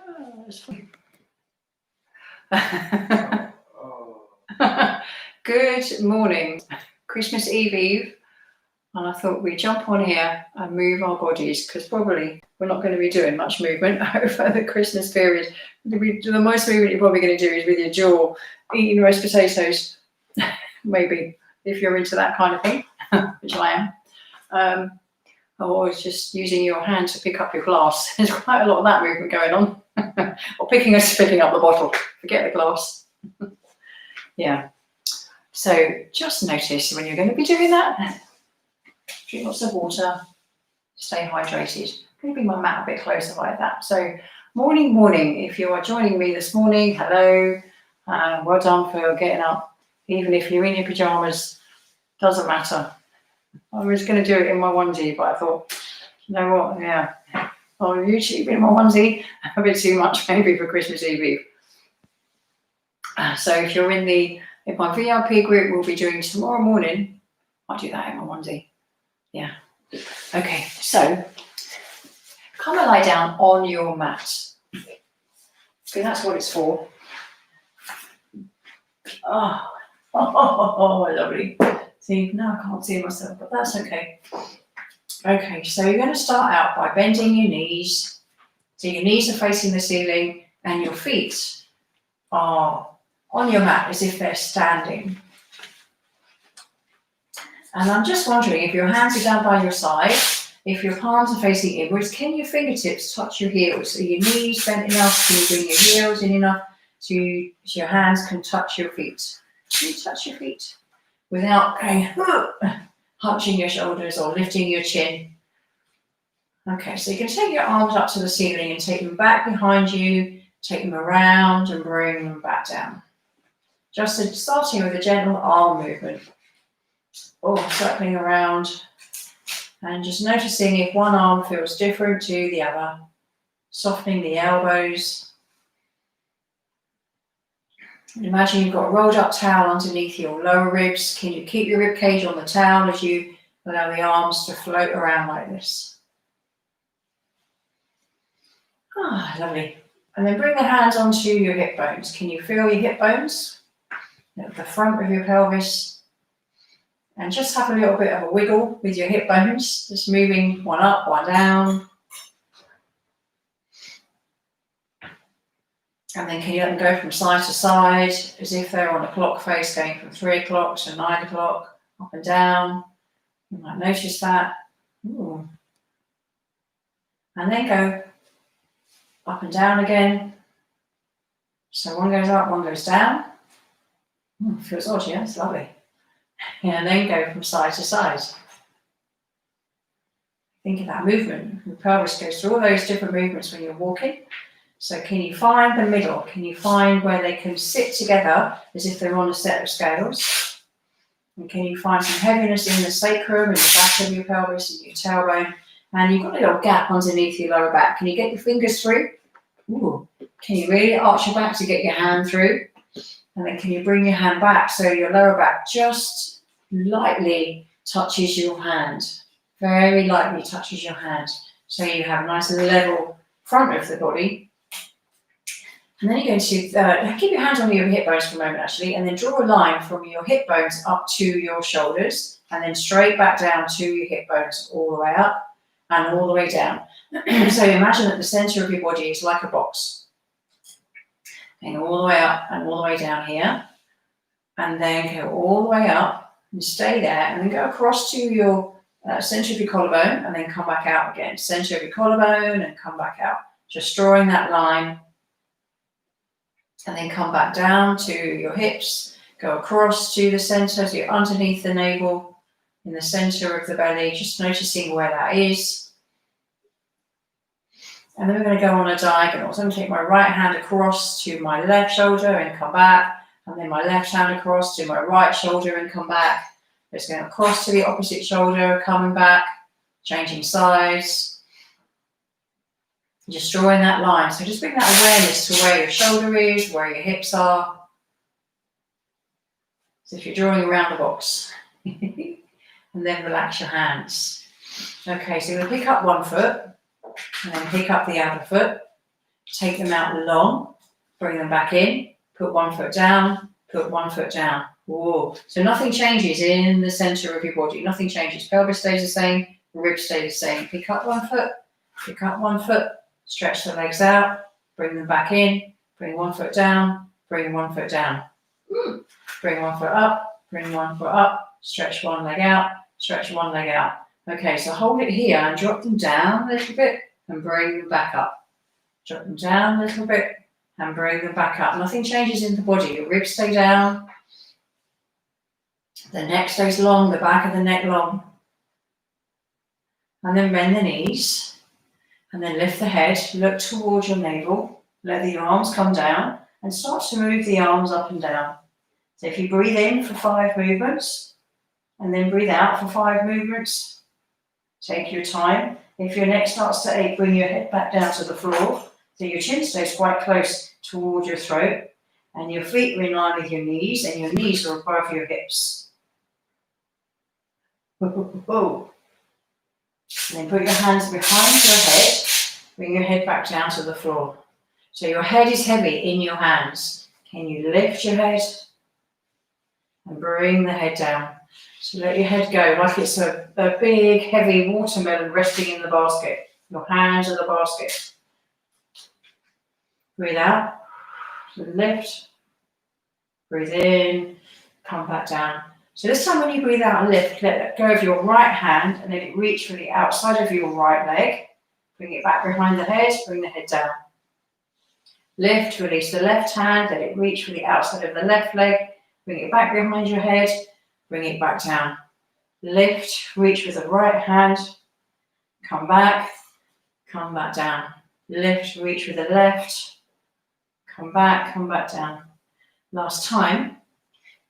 Oh, it's funny. Good morning. Christmas Eve, and I thought we'd jump on here and move our bodies because probably we're not going to be doing much movement over the Christmas period. The most movement you're probably going to do is with your jaw, eating roast potatoes, maybe, if you're into that kind of thing, which I am. Or just using your hand to pick up your glass. There's quite a lot of that movement going on. Or picking up the bottle. Forget the glass. Yeah. So just notice when you're going to be doing that, drink lots of water, stay hydrated. I'm going to bring my mat a bit closer like that. So morning. If you are joining me this morning, hello. Well done for getting up. Even if you're in your pajamas, doesn't matter. I was going to do it in my onesie, but I thought, you know what, yeah, I'll YouTube in my onesie, a bit too much maybe for Christmas Eve. So if you're in my VIP group, we'll be doing tomorrow morning. I'll do that in my onesie. Yeah. Okay, so come and lie down on your mat. Because that's what it's for. Oh, lovely. See, now I can't see myself, but that's okay. Okay, so you're going to start out by bending your knees. So your knees are facing the ceiling and your feet are on your mat as if they're standing. And I'm just wondering if your hands are down by your side, if your palms are facing inwards, can your fingertips touch your heels? Are your knees bent enough? Can you bring your heels in enough so your hands can touch your feet? Can you touch your feet without going hunching your shoulders or lifting your chin? Okay, so you can take your arms up to the ceiling and take them back behind you, take them around and bring them back down. Just starting with a gentle arm movement. Circling around and just noticing if one arm feels different to the other. Softening the elbows. And imagine you've got a rolled up towel underneath your lower ribs. Can you keep your rib cage on the towel as you allow the arms to float around like this? Lovely. And then bring the hands onto your hip bones. Can you feel your hip bones at the front of your pelvis? And just have a little bit of a wiggle with your hip bones, just moving one up, one down. And then can you let them go from side to side, as if they're on a clock face, going from 3 o'clock to 9 o'clock, up and down. You might notice that. Ooh. And then go up and down again. So one goes up, one goes down. Feels odd, yeah, it's lovely. And then go from side to side. Think of that movement. The pelvis goes through all those different movements when you're walking. So can you find the middle? Can you find where they can sit together as if they're on a set of scales? And can you find some heaviness in the sacrum and the back of your pelvis and your tailbone? And you've got a little gap underneath your lower back. Can you get your fingers through? Ooh. Can you really arch your back to get your hand through? And then can you bring your hand back so your lower back just lightly touches your hand. Very lightly touches your hand. So you have a nice level front of the body. And then you're going to keep your hands on your hip bones for a moment actually, and then draw a line from your hip bones up to your shoulders, and then straight back down to your hip bones, all the way up and all the way down. So imagine that the center of your body is like a box. And all the way up and all the way down here. And then go all the way up and stay there, and then go across to your center of your collarbone, and then come back out again. Center of your collarbone and come back out. Just drawing that line. And then come back down to your hips, go across to the center, so you're underneath the navel, in the center of the belly, just noticing where that is. And then we're going to go on a diagonal. So I'm going to take my right hand across to my left shoulder and come back, and then my left hand across to my right shoulder and come back. Just going across to the opposite shoulder, coming back, changing sides. Just drawing that line. So just bring that awareness to where your shoulder is, where your hips are. So if you're drawing around the box. And then relax your hands. Okay, so you're going to pick up one foot and then pick up the other foot. Take them out long, bring them back in, put one foot down, put one foot down. Whoa. So nothing changes in the center of your body. Nothing changes. Pelvis stays the same, ribs stay the same. Pick up one foot, stretch the legs out, bring them back in, bring one foot down, bring one foot down. Bring one foot up, bring one foot up, stretch one leg out, stretch one leg out. Okay, so hold it here and drop them down a little bit and bring them back up. Drop them down a little bit and bring them back up. Nothing changes in the body. Your ribs stay down. The neck stays long, the back of the neck long. And then bend the knees. And then lift the head, look towards your navel. Let the arms come down and start to move the arms up and down. So if you breathe in for 5 movements and then breathe out for 5 movements, take your time. If your neck starts to ache, bring your head back down to the floor so your chin stays quite close towards your throat and your feet are in line with your knees and your knees are above your hips. And then put your hands behind your head, bring your head back down to the floor. So your head is heavy in your hands. Can you lift your head? And bring the head down. So let your head go like it's a big, heavy watermelon resting in the basket. Your hands are the basket. Breathe out, lift, breathe in, come back down. So this time when you breathe out and lift, let go of your right hand and let it reach for the outside of your right leg. Bring it back behind the head, bring the head down. Lift, release the left hand, let it reach for the outside of the left leg. Bring it back behind your head, bring it back down. Lift, reach with the right hand, come back down. Lift, reach with the left, come back down. Last time.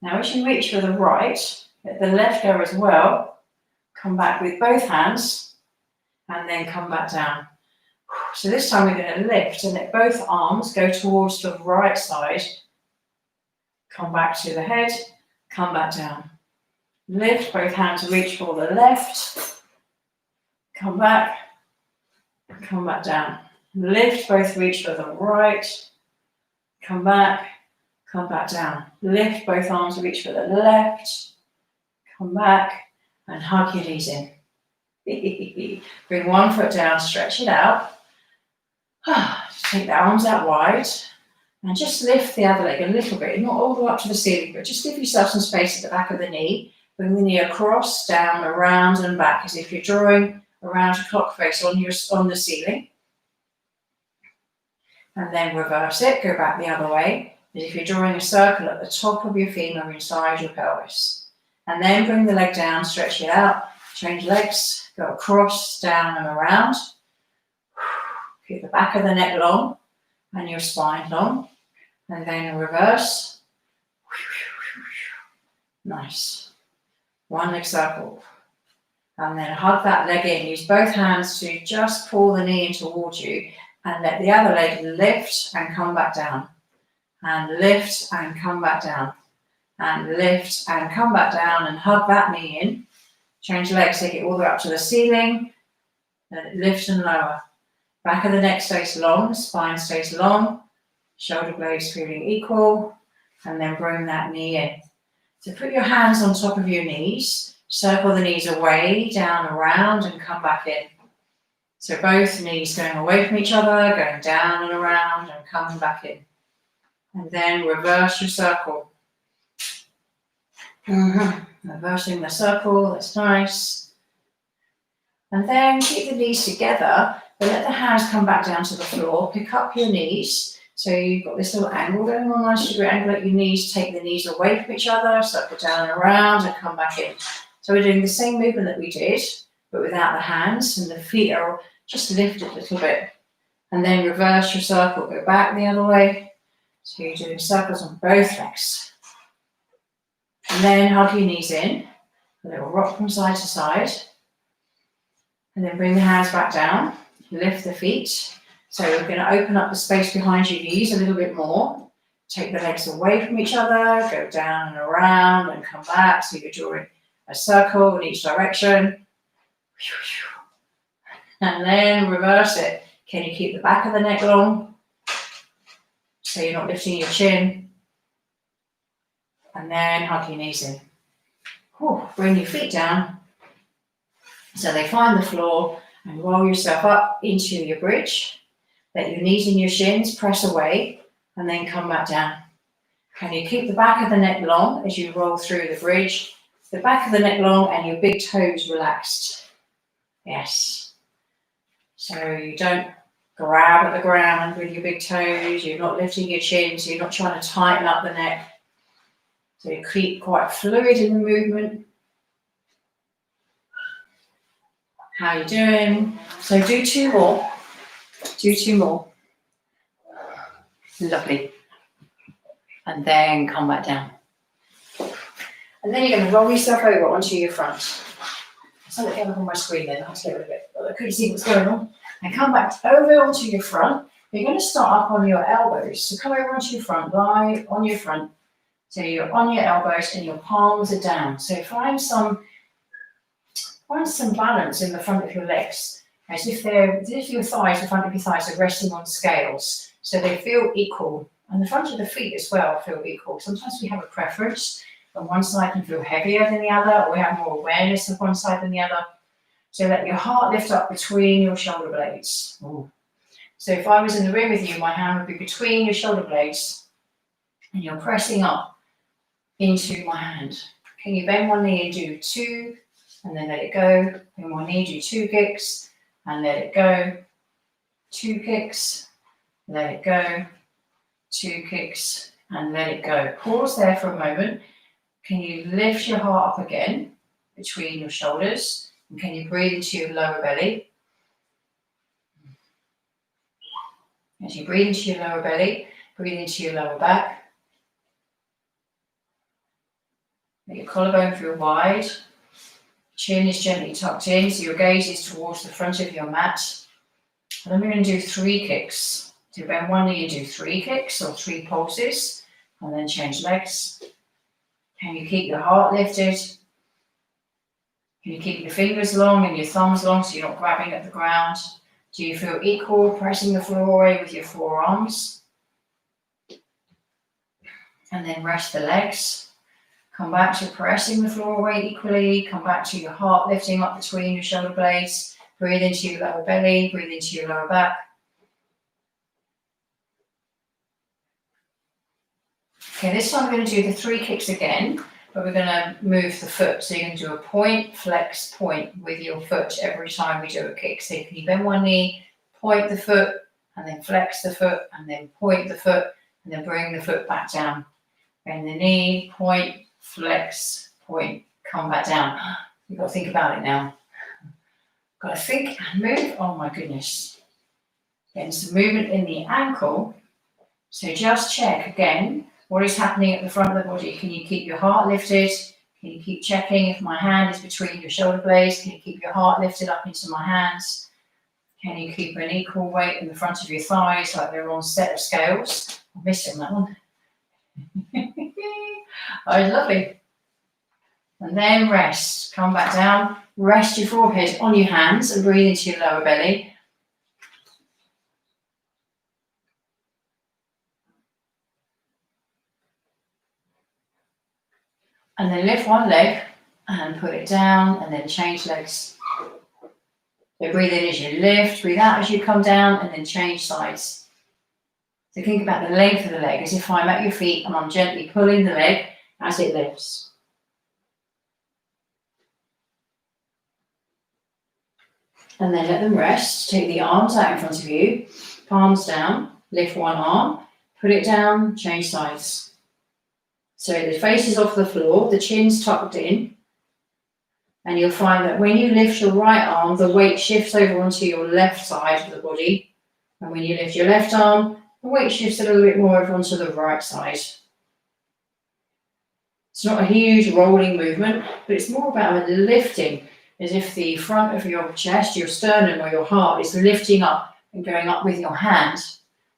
Now as you reach for the right, let the left go as well. Come back with both hands and then come back down. So this time we're going to lift and let both arms go towards the right side. Come back to the head, come back down. Lift, both hands reach for the left. Come back down. Lift, both reach for the right. Come back down. Lift, both arms reach for the left. Come back and hug your knees in. Bring one foot down, stretch it out. Just take the arms out wide. And just lift the other leg a little bit, not all the way up to the ceiling, but just give yourself some space at the back of the knee. Bring the knee across, down, around and back, as if you're drawing around a clock face on the ceiling. And then reverse it, go back the other way, as if you're drawing a circle at the top of your femur inside your pelvis. And then bring the leg down, stretch it out, change legs, go across, down and around. Keep the back of the neck long and your spine long. And then reverse. Nice. One leg circle. And then hug that leg in. Use both hands to just pull the knee in towards you and let the other leg lift and come back down. And lift and come back down. And lift and come back down and hug that knee in. Change legs, take it all the way up to the ceiling. Let it lift and lower. Back of the neck stays long, spine stays long. Shoulder blades feeling equal. And then bring that knee in. So put your hands on top of your knees. Circle the knees away, down, around, and come back in. So both knees going away from each other, going down and around, and coming back in. And then reverse your circle. Reversing the circle, that's nice. And then keep the knees together, but let the hands come back down to the floor. Pick up your knees. So you've got this little angle going on, 90-degree angle at your knees. Take the knees away from each other, circle down and around, and come back in. So we're doing the same movement that we did, but without the hands, and the feet are just lifted a little bit. And then reverse your circle, go back the other way. So you're doing circles on both legs. And then hug your knees in, a little rock from side to side. And then bring the hands back down, lift the feet. So we're going to open up the space behind your knees a little bit more. Take the legs away from each other, go down and around and come back. So you're drawing a circle in each direction. And then reverse it. Can you keep the back of the neck long? So you're not lifting your chin. And then hug your knees in. Bring your feet down so they find the floor, and roll yourself up into your bridge. Let your knees and your shins press away and then come back down. Can you keep the back of the neck long as you roll through the bridge? The back of the neck long and your big toes relaxed. Yes. So you don't grab at the ground with your big toes. You're not lifting your chin, so you're not trying to tighten up the neck. So you keep quite fluid in the movement. How are you doing? So do 2 more. Do 2 more. Lovely. And then come back down. And then you're going to roll yourself over onto your front. So let me up on my screen then. I'll get rid of it. I couldn't see what's going on. And come back over onto your front. You're going to start up on your elbows. So come over onto your front, lie on your front. So you're on your elbows and your palms are down. So find some balance in the front of your legs, as if your thighs, the front of your thighs are resting on scales, so they feel equal. And the front of the feet as well feel equal. Sometimes we have a preference, and one side can feel heavier than the other, or we have more awareness of one side than the other. So let your heart lift up between your shoulder blades. Ooh. So if I was in the room with you, my hand would be between your shoulder blades, and you're pressing up into my hand. Can you bend one knee and do 2, and then let it go? Bend one knee, do 2 kicks, and let it go. 2 kicks, let it go. 2 kicks, and let it go. Pause there for a moment. Can you lift your heart up again between your shoulders? And can you breathe into your lower belly? As you breathe into your lower belly, breathe into your lower back. Let your collarbone feel wide. Chin is gently tucked in, so your gaze is towards the front of your mat. And then we're going to do 3 kicks. So bend one knee and do 3 kicks or 3 pulses, and then change legs. Can you keep your heart lifted? Can you keep your fingers long and your thumbs long so you're not grabbing at the ground? Do you feel equal pressing the floor away with your forearms? And then rest the legs. Come back to pressing the floor away equally. Come back to your heart lifting up between your shoulder blades. Breathe into your lower belly. Breathe into your lower back. Okay, this time we're going to do the 3 kicks again, but we're going to move the foot. So you're going to do a point, flex, point with your foot every time we do a kick. So can you bend one knee, point the foot, and then flex the foot, and then point the foot, and then bring the foot back down. Bend the knee, point, flex, point, come back down. You've got to think about it now. Got to think and move. Oh my goodness. Getting some movement in the ankle. So just check again what is happening at the front of the body. Can you keep your heart lifted? Can you keep checking if my hand is between your shoulder blades? Can you keep your heart lifted up into my hands? Can you keep an equal weight in the front of your thighs like they're on a set of scales? I'm missing that one. Oh, lovely. And then rest. Come back down. Rest your forehead on your hands and breathe into your lower belly. And then lift one leg and put it down, and then change legs. So breathe in as you lift, breathe out as you come down, and then change sides. So think about the length of the leg as if I'm at your feet and I'm gently pulling the leg as it lifts. And then let them rest. Take the arms out in front of you, palms down, lift one arm, put it down, change sides. So the face is off the floor, the chin's tucked in, and you'll find that when you lift your right arm, the weight shifts over onto your left side of the body. And when you lift your left arm, the weight shifts a little bit more over onto the right side. It's not a huge rolling movement, but it's more about a lifting, as if the front of your chest, your sternum or your heart is lifting up and going up with your hand.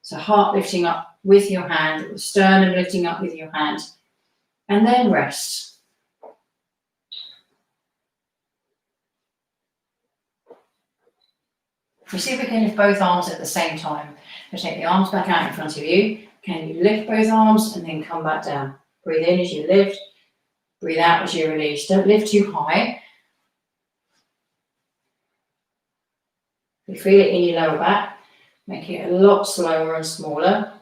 So heart lifting up with your hand, sternum lifting up with your hand. And then rest. We see if we can lift both arms at the same time. So take the arms back out in front of you, Can you lift both arms and then come back down? Breathe in as you lift, breathe out as you release. Don't lift too high. If you feel it in your lower back, make it a lot slower and smaller.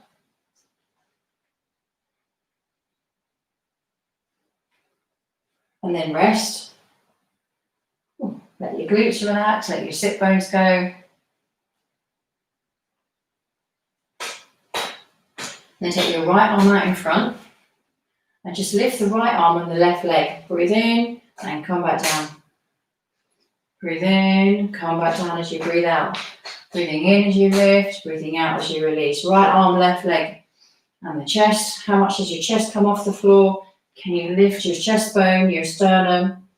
And then rest. Let your glutes relax, let your sit bones go. Then take your right arm out in front and just lift the right arm and the left leg. Breathe in and come back down. Breathe in, come back down as you breathe out. Breathing in as you lift, breathing out as you release. Right arm, left leg. And the chest, how much does your chest come off the floor? Can you lift your chest bone, your sternum?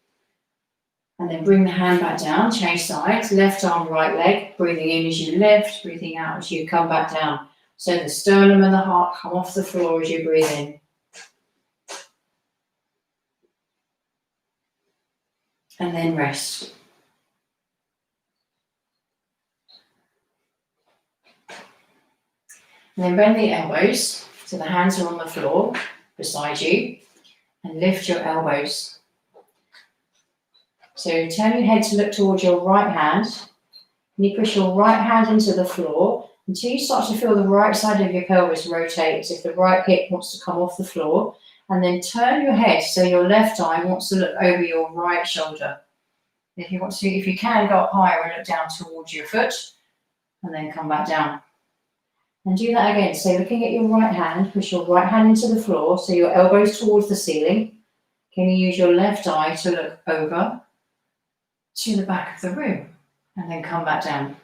And then bring the hand back down, change sides. Left arm, right leg. Breathing in as you lift, breathing out as you come back down. So the sternum and the heart come off the floor as you breathe in. And then rest. And then bend the elbows so the hands are on the floor beside you and lift your elbows. So turn your head to look towards your right hand and you push your right hand into the floor until you start to feel the right side of your pelvis rotate as if the right hip wants to come off the floor, and then turn your head so your left eye wants to look over your right shoulder. If you can, go up higher and look down towards your foot and then come back down. And do that again. So looking at your right hand, push your right hand into the floor so your elbows towards the ceiling. Can you use your left eye to look over to the back of the room and then come back down?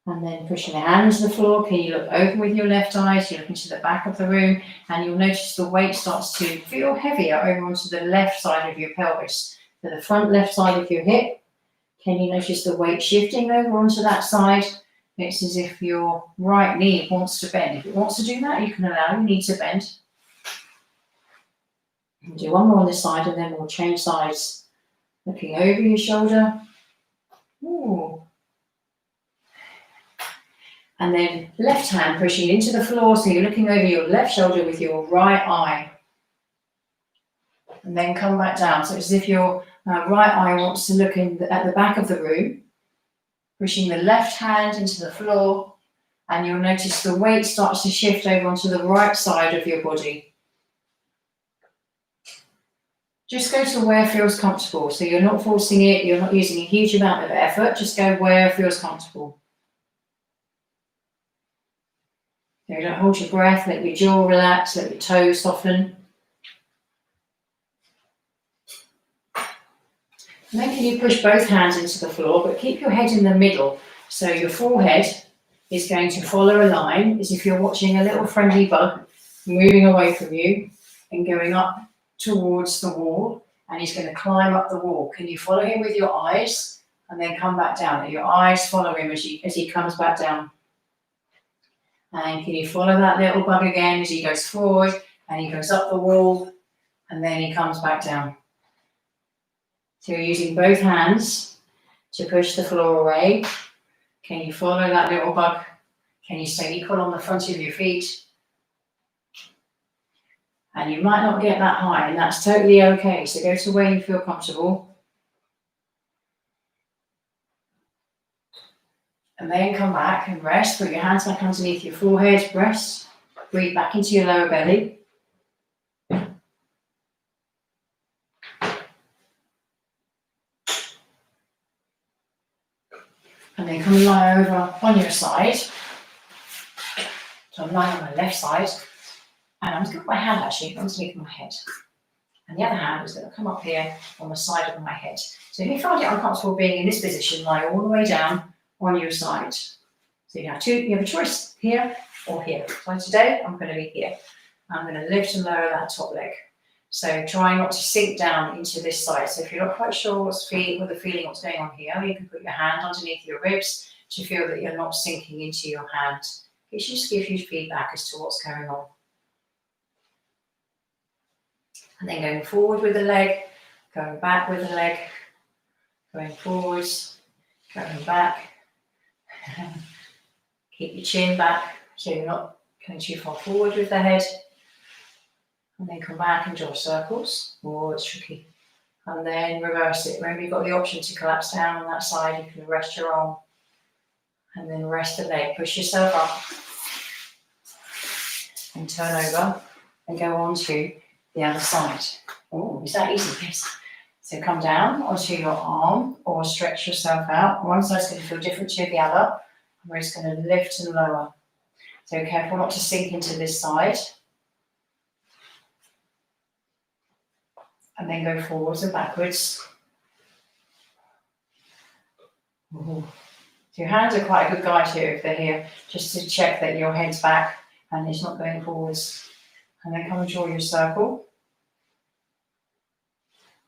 And then pushing the hand into the floor, can you look over with your left eye so you're looking to the back of the room, and you'll notice the weight starts to feel heavier over onto the left side of your pelvis. So the front left side of your hip, can you notice the weight shifting over onto that side? It's as if your right knee wants to bend. If it wants to do that, you can allow your knee to bend. We'll do one more on this side and then we'll change sides. Looking over your shoulder. Ooh. And then left hand pushing into the floor, so you're looking over your left shoulder with your right eye. And then come back down. So it's as if your right eye wants to look at the back of the room. Pushing the left hand into the floor, and you'll notice the weight starts to shift over onto the right side of your body. Just go to where feels comfortable. So you're not forcing it, you're not using a huge amount of effort, just go where feels comfortable. So don't hold your breath, let your jaw relax, let your toes soften. And then can you push both hands into the floor, but keep your head in the middle. So your forehead is going to follow a line as if you're watching a little friendly bug moving away from you and going up towards the wall, and he's going to climb up the wall. Can you follow him with your eyes and then come back down? Let your eyes follow him as he comes back down. And can you follow that little bug again as he goes forward and he goes up the wall and then he comes back down. So you're using both hands to push the floor away. Can you follow that little bug? Can you stay equal on the front of your feet? And you might not get that high, and that's totally okay. So go to where you feel comfortable. And then come back and rest. Put your hands back underneath your forehead. Rest. Breathe back into your lower belly. And then come and lie over on your side. So I'm lying on my left side. And I'm going to put my hand actually underneath my head. And the other hand is going to come up here on the side of my head. So if you find it uncomfortable being in this position, lie all the way down on your side. So you have a choice here or here. So today I'm going to be here. I'm going to lift and lower that top leg. So try not to sink down into this side. So if you're not quite sure what's going on here, you can put your hand underneath your ribs to feel that you're not sinking into your hand. It just gives you feedback as to what's going on. And then going forward with the leg, going back with the leg, going forwards, going back. Keep your chin back so you're not Going too far forward with the head. And then come back and draw circles. Oh, it's tricky. And then reverse it. Remember, you've got the option to collapse down on that side. You can rest your arm. And then rest the leg. Push yourself up. And turn over. And go on to the other side. Oh, is that easy? Yes. So come down onto your arm or stretch yourself out. One side's going to feel different to the other. And we're just going to lift and lower. So careful not to sink into this side. And then go forwards and backwards. Ooh. So your hands are quite a good guide here if they're here, just to check that your head's back and it's not going forwards. And then come and draw your circle.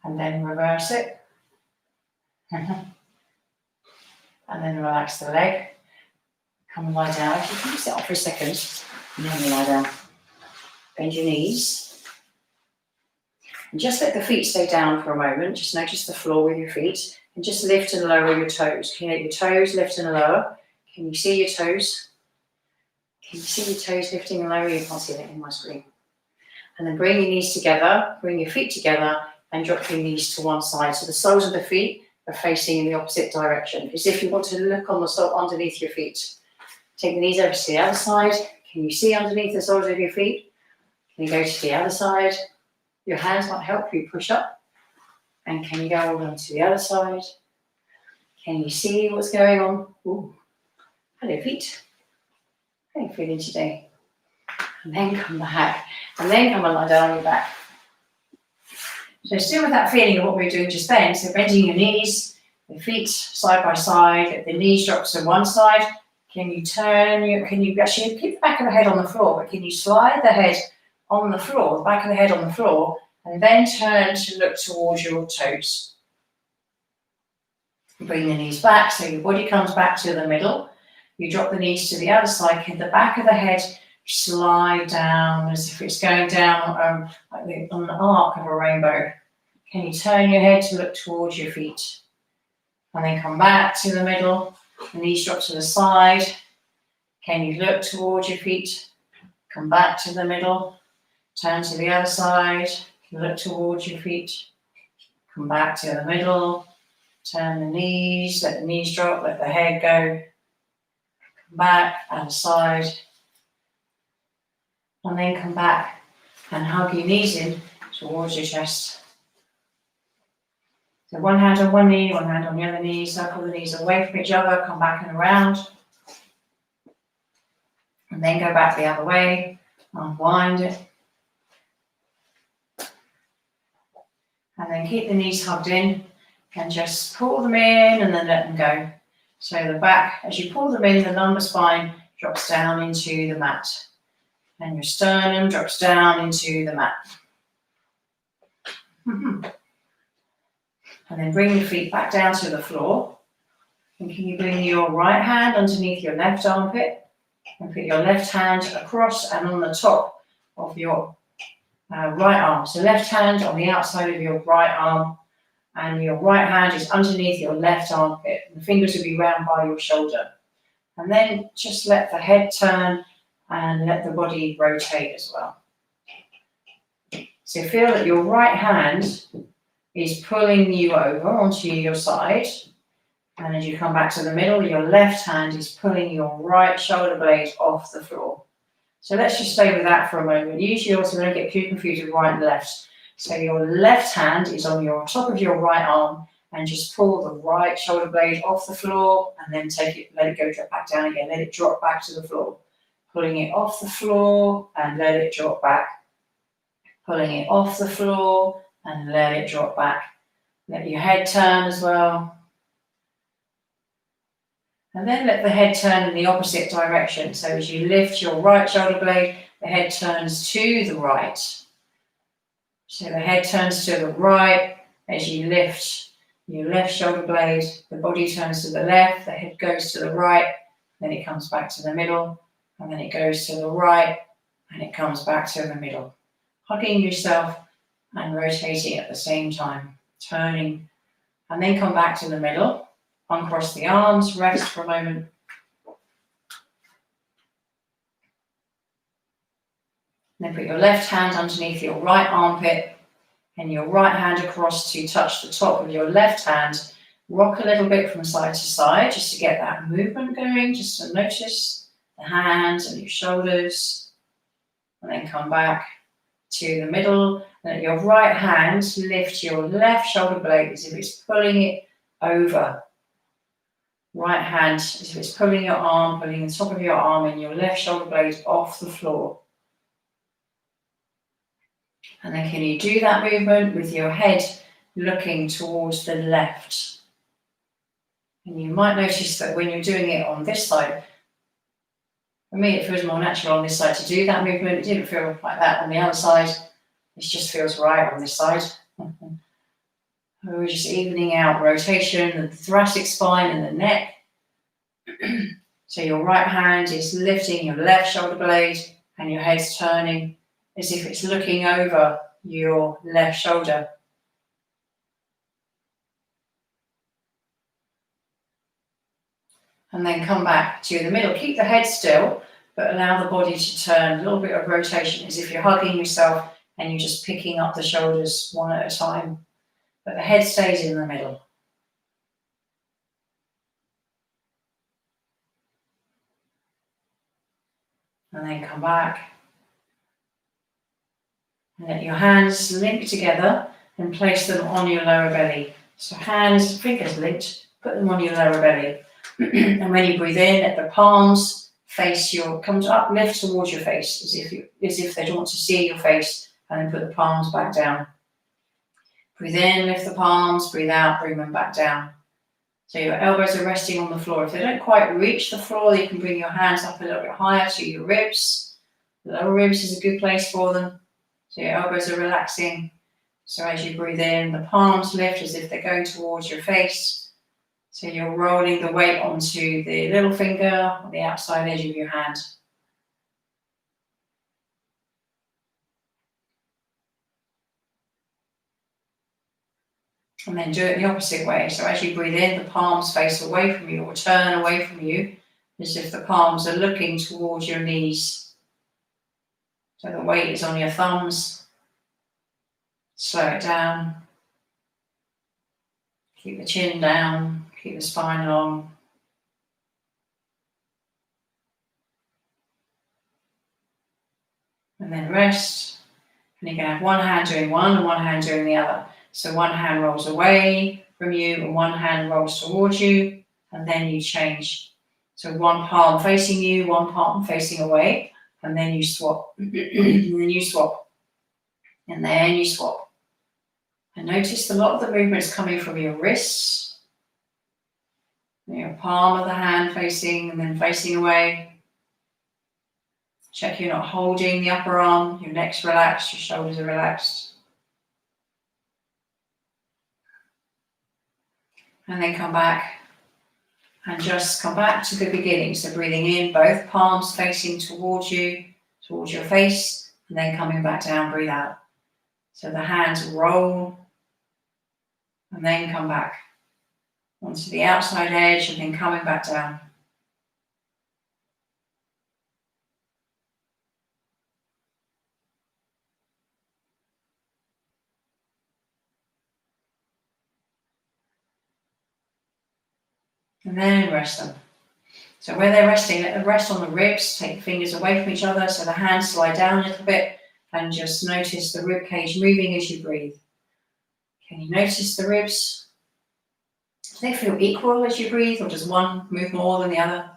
And then reverse it. And then relax the leg. Come and lie down. If you can just sit up for a second, and then lie down. Bend your knees. And just let the feet stay down for a moment. Just notice the floor with your feet. And just lift and lower your toes. Can you let your toes lift and lower? Can you see your toes? Can you see your toes lifting and lowering? You can't see that in my screen. And then bring your knees together. Bring your feet together. And drop your knees to one side. So the soles of the feet are facing in the opposite direction. As if you want to look on the sole underneath your feet. Take the knees over to the other side. Can you see underneath the soles of your feet? Can you go to the other side? Your hands might help you push up. And can you go over to the other side? Can you see what's going on? Ooh. Hello, feet. How are you feeling today? And then come back. And then come and lie down on your back. So still with that feeling of what we were doing just then, so bending your knees, the feet side by side, the knees drop to one side. Can you can you actually keep the back of the head on the floor, but can you slide the head on the floor, the back of the head on the floor, and then turn to look towards your toes. Bring the knees back so your body comes back to the middle. You drop the knees to the other side. Can the back of the head slide down as if it's going down like on the arc of a rainbow? Can you turn your head to look towards your feet? And then come back to the middle. The knees drop to the side. Can you look towards your feet? Come back to the middle. Turn to the other side. Look towards your feet. Come back to the middle. Turn the knees. Let the knees drop. Let the head go. Come back and side. And then come back and hug your knees in towards your chest. So one hand on one knee, one hand on the other knee. Circle the knees away from each other. Come back and around. And then go back the other way. Unwind it. And then keep the knees hugged in. And just pull them in and then let them go. So the back, as you pull them in, the lumbar spine drops down into the mat. And your sternum drops down into the mat. And then bring your feet back down to the floor. And can you bring your right hand underneath your left armpit? And put your left hand across and on the top of your right arm. So left hand on the outside of your right arm. And your right hand is underneath your left armpit. The fingers will be round by your shoulder. And then just let the head turn and let the body rotate as well. So feel that your right hand is pulling you over onto your side. And as you come back to the middle, your left hand is pulling your right shoulder blade off the floor. So let's just stay with that for a moment. Usually also we don't get too confused with right and left. So your left hand is on your top of your right arm and just pull the right shoulder blade off the floor and then take it, let it go drop back down again. Let it drop back to the floor. Pulling it off the floor and let it drop back. Pulling it off the floor and let it drop back. Let your head turn as well. And then let the head turn in the opposite direction. So as you lift your right shoulder blade, the head turns to the right. So the head turns to the right as you lift your left shoulder blade. The body turns to the left, the head goes to the right, then it comes back to the middle, and then it goes to the right, and it comes back to the middle. Hugging yourself and rotating at the same time. Turning, and then come back to the middle. Uncross the arms, rest for a moment. Then put your left hand underneath your right armpit and your right hand across to touch the top of your left hand. Rock a little bit from side to side just to get that movement going, just to notice the hands and your shoulders. And then come back to the middle. And at your right hand, lift your left shoulder blade as if it's pulling it over. Right hand as if it's pulling your arm, pulling the top of your arm and your left shoulder blade off the floor. And then can you do that movement with your head looking towards the left? And you might notice that when you're doing it on this side, for me it feels more natural on this side to do that movement. It didn't feel like that on the other side. It just feels right on this side. We're just evening out rotation of the thoracic spine and the neck. So your right hand is lifting your left shoulder blade and your head's turning as if it's looking over your left shoulder. And then come back to the middle. Keep the head still, but allow the body to turn. A little bit of rotation as if you're hugging yourself and you're just picking up the shoulders one at a time. But the head stays in the middle. And then come back. And let your hands link together and place them on your lower belly. So hands, fingers linked, put them on your lower belly. And when you breathe in, let the palms face come up, lift towards your face, as if they don't want to see your face, and then put the palms back down. Breathe in, lift the palms, breathe out, bring them back down. So your elbows are resting on the floor. If they don't quite reach the floor, you can bring your hands up a little bit higher to your ribs. The lower ribs is a good place for them. So your elbows are relaxing. So as you breathe in, the palms lift as if they're going towards your face. So you're rolling the weight onto the little finger on the outside edge of your hand. And then do it the opposite way. So as you breathe in, the palms face away from you or turn away from you, as if the palms are looking towards your knees. So the weight is on your thumbs. Slow it down. Keep the chin down. Keep the spine long. And then rest. And you can have one hand doing one and one hand doing the other. So one hand rolls away from you and one hand rolls towards you, and then you change. So one palm facing you, one palm facing away, and then you swap. And then you swap. And then you swap. And notice a lot of the movements coming from your wrists, your palm of the hand facing and then facing away. Check you're not holding the upper arm, your neck's relaxed, your shoulders are relaxed. And then come back and just come back to the beginning. So breathing in, both palms facing towards you, towards your face, and then coming back down, breathe out. So the hands roll and then come back onto the outside edge and then coming back down. And then rest them. So where they're resting, let them rest on the ribs, take the fingers away from each other so the hands slide down a little bit and just notice the rib cage moving as you breathe. Can you notice the ribs? Do they feel equal as you breathe, or does one move more than the other?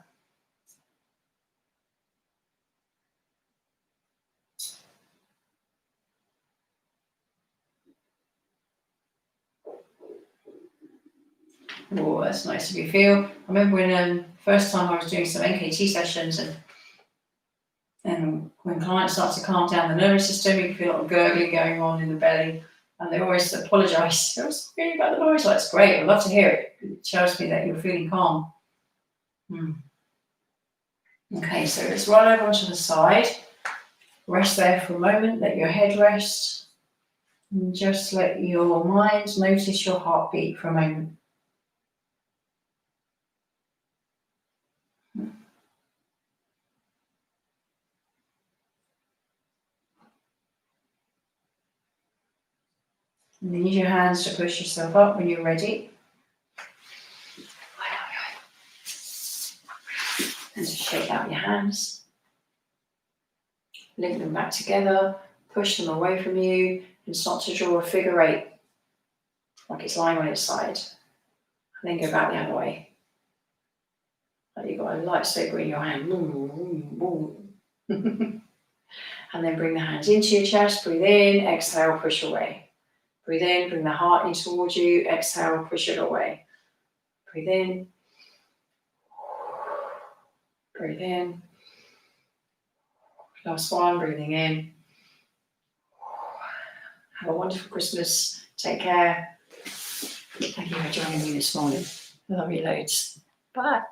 Oh, that's nice if you feel. I remember when first time I was doing some NKT sessions and when clients start to calm down the nervous system, you can feel a lot of gurgling going on in the belly, and they always apologise. I was feeling about the noise. Like, it's great. I'd love to hear it. It shows me that you're feeling calm. Okay, so let's roll over onto the side. Rest there for a moment. Let your head rest. And just let your mind notice your heartbeat for a moment. And then use your hands to push yourself up when you're ready. And just shake out your hands. Link them back together. Push them away from you. And start to draw a figure 8. Like it's lying on its side. And then go back the other way. Like you've got a lightsaber in your hand. And then bring the hands into your chest. Breathe in. Exhale. Push away. Breathe in, bring the heart in towards you. Exhale, push it away. Breathe in. Breathe in. Last one, breathing in. Have a wonderful Christmas. Take care. Thank you for joining me this morning. I love you loads. Bye.